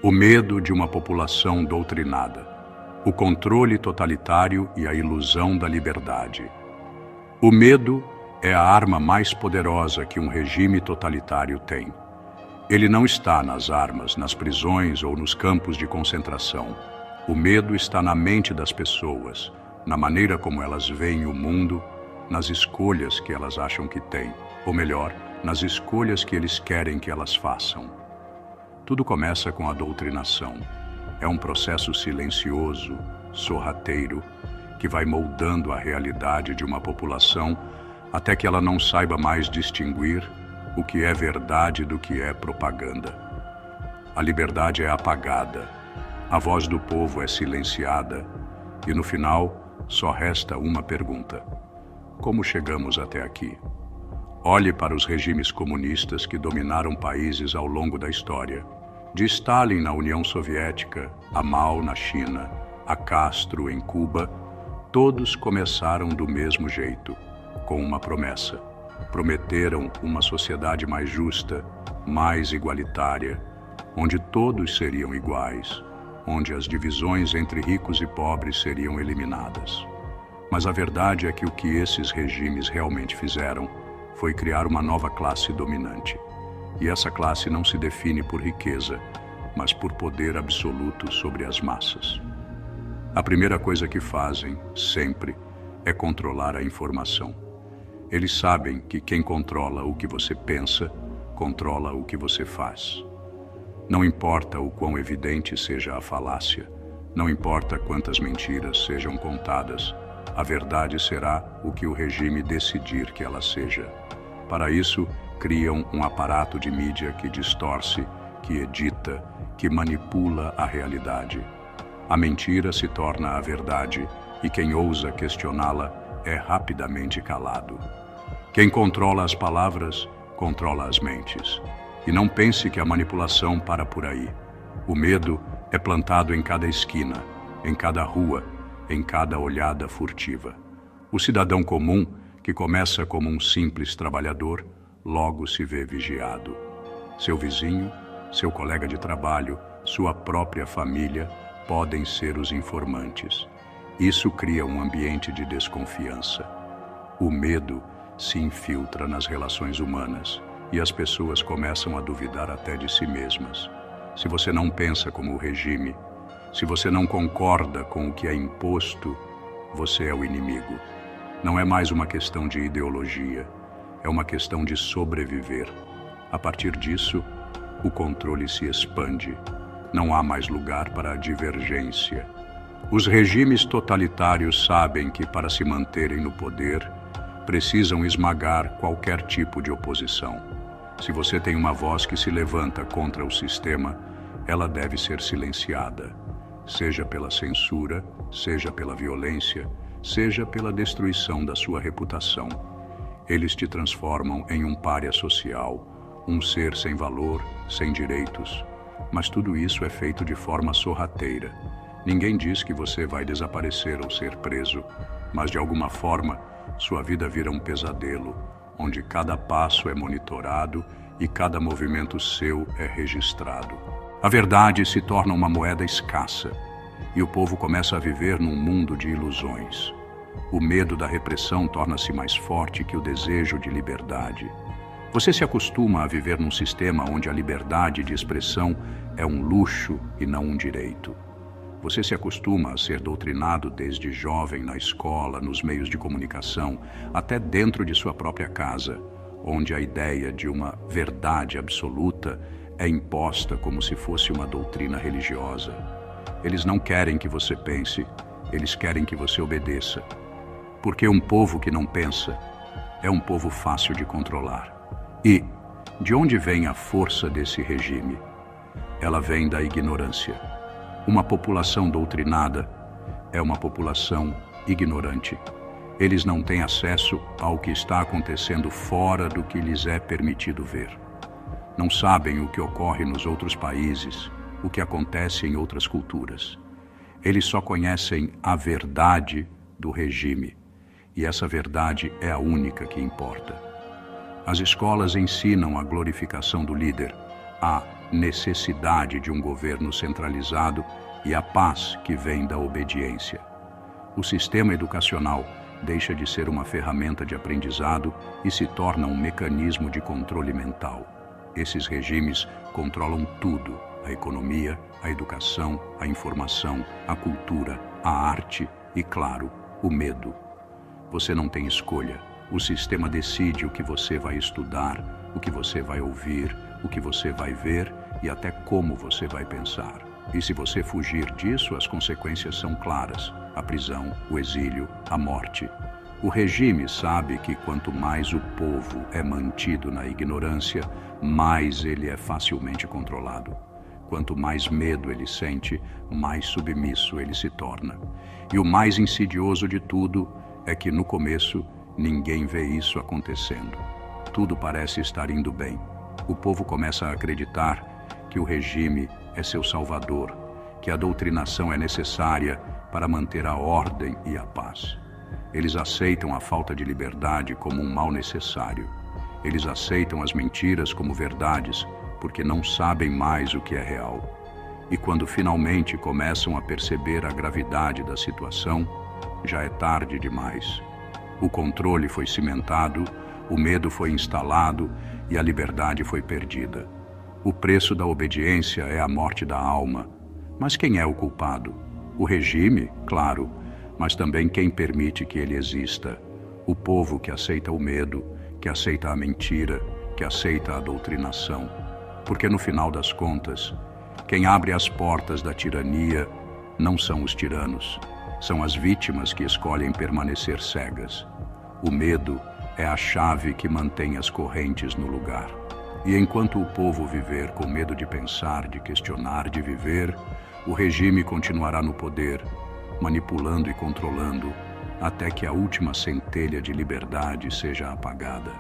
O medo de uma população doutrinada, o controle totalitário e a ilusão da liberdade. O medo é a arma mais poderosa que um regime totalitário tem. Ele não está nas armas, nas prisões ou nos campos de concentração. O medo está na mente das pessoas, na maneira como elas veem o mundo, nas escolhas que elas acham que têm, ou melhor, nas escolhas que eles querem que elas façam. Tudo começa com a doutrinação. É um processo silencioso, sorrateiro, que vai moldando a realidade de uma população até que ela não saiba mais distinguir o que é verdade do que é propaganda. A liberdade é apagada, a voz do povo é silenciada e, no final, só resta uma pergunta: como chegamos até aqui? Olhe para os regimes comunistas que dominaram países ao longo da história. De Stalin na União Soviética, a Mao na China, a Castro em Cuba, todos começaram do mesmo jeito, com uma promessa. Prometeram uma sociedade mais justa, mais igualitária, onde todos seriam iguais, onde as divisões entre ricos e pobres seriam eliminadas. Mas a verdade é que o que esses regimes realmente fizeram foi criar uma nova classe dominante. E essa classe não se define por riqueza, mas por poder absoluto sobre as massas. A primeira coisa que fazem, sempre, é controlar a informação. Eles sabem que quem controla o que você pensa, controla o que você faz. Não importa o quão evidente seja a falácia, não importa quantas mentiras sejam contadas, a verdade será o que o regime decidir que ela seja. Para isso, criam um aparato de mídia que distorce, que edita, que manipula a realidade. A mentira se torna a verdade e quem ousa questioná-la é rapidamente calado. Quem controla as palavras, controla as mentes. E não pense que a manipulação para por aí. O medo é plantado em cada esquina, em cada rua, em cada olhada furtiva. O cidadão comum, que começa como um simples trabalhador, logo se vê vigiado. Seu vizinho, seu colega de trabalho, sua própria família podem ser os informantes. Isso cria um ambiente de desconfiança. O medo se infiltra nas relações humanas e as pessoas começam a duvidar até de si mesmas. Se você não pensa como o regime, se você não concorda com o que é imposto, você é o inimigo. Não é mais uma questão de ideologia, é uma questão de sobreviver. A partir disso, o controle se expande. Não há mais lugar para a divergência. Os regimes totalitários sabem que, para se manterem no poder, precisam esmagar qualquer tipo de oposição. Se você tem uma voz que se levanta contra o sistema, ela deve ser silenciada, seja pela censura, seja pela violência, seja pela destruição da sua reputação. Eles te transformam em um pária social, um ser sem valor, sem direitos. Mas tudo isso é feito de forma sorrateira. Ninguém diz que você vai desaparecer ou ser preso, mas de alguma forma, sua vida vira um pesadelo, onde cada passo é monitorado e cada movimento seu é registrado. A verdade se torna uma moeda escassa e o povo começa a viver num mundo de ilusões. O medo da repressão torna-se mais forte que o desejo de liberdade. Você se acostuma a viver num sistema onde a liberdade de expressão é um luxo e não um direito. Você se acostuma a ser doutrinado desde jovem na escola, nos meios de comunicação, até dentro de sua própria casa, onde a ideia de uma verdade absoluta é imposta como se fosse uma doutrina religiosa. Eles não querem que você pense, eles querem que você obedeça. Porque um povo que não pensa é um povo fácil de controlar. E de onde vem a força desse regime? Ela vem da ignorância. Uma população doutrinada é uma população ignorante. Eles não têm acesso ao que está acontecendo fora do que lhes é permitido ver. Não sabem o que ocorre nos outros países, o que acontece em outras culturas. Eles só conhecem a verdade do regime, e essa verdade é a única que importa. As escolas ensinam a glorificação do líder, a necessidade de um governo centralizado e a paz que vem da obediência. O sistema educacional deixa de ser uma ferramenta de aprendizado e se torna um mecanismo de controle mental. Esses regimes controlam tudo: a economia, a educação, a informação, a cultura, a arte e, claro, o medo. Você não tem escolha. O sistema decide o que você vai estudar, o que você vai ouvir, o que você vai ver e até como você vai pensar. E se você fugir disso, as consequências são claras: a prisão, o exílio, a morte. O regime sabe que quanto mais o povo é mantido na ignorância, mais ele é facilmente controlado. Quanto mais medo ele sente, mais submisso ele se torna. E o mais insidioso de tudo é que, no começo, ninguém vê isso acontecendo. Tudo parece estar indo bem. O povo começa a acreditar que o regime é seu salvador, que a doutrinação é necessária para manter a ordem e a paz. Eles aceitam a falta de liberdade como um mal necessário. Eles aceitam as mentiras como verdades, porque não sabem mais o que é real. E quando finalmente começam a perceber a gravidade da situação, já é tarde demais. O controle foi cimentado, o medo foi instalado e a liberdade foi perdida. O preço da obediência é a morte da alma. Mas quem é o culpado? O regime, claro, mas também quem permite que ele exista. O povo que aceita o medo, que aceita a mentira, que aceita a doutrinação. Porque no final das contas, quem abre as portas da tirania não são os tiranos, são as vítimas que escolhem permanecer cegas. O medo é a chave que mantém as correntes no lugar. E enquanto o povo viver com medo de pensar, de questionar, de viver, o regime continuará no poder, manipulando e controlando, até que a última centelha de liberdade seja apagada.